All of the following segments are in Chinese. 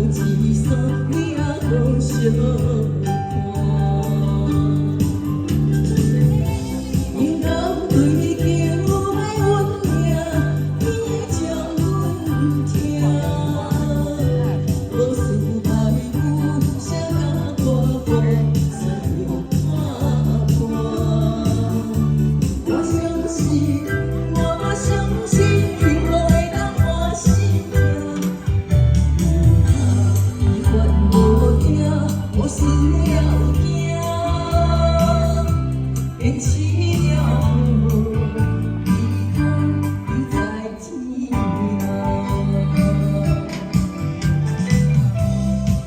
一束你也无相看。因甘对你求爱阮命，你会将阮疼。无事歹有谁敢拖步，使着看看。我相信，我相信，幸福会当换性命。遗憾无影，我思了惊，坚持了后，遗憾又在天涯。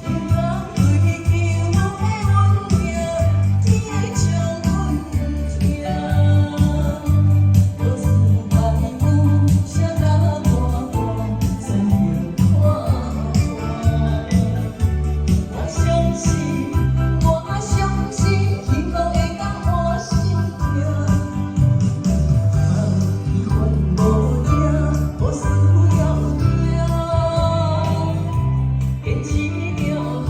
因甘对你求爱阮命，天会将阮疼。无事歹有谁敢看看，使着看看。我相信，我相信，幸福会当换性命。遗憾无影，我思了惊，坚持了后，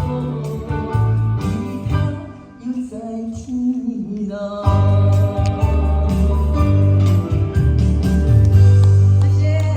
遗憾又在天涯。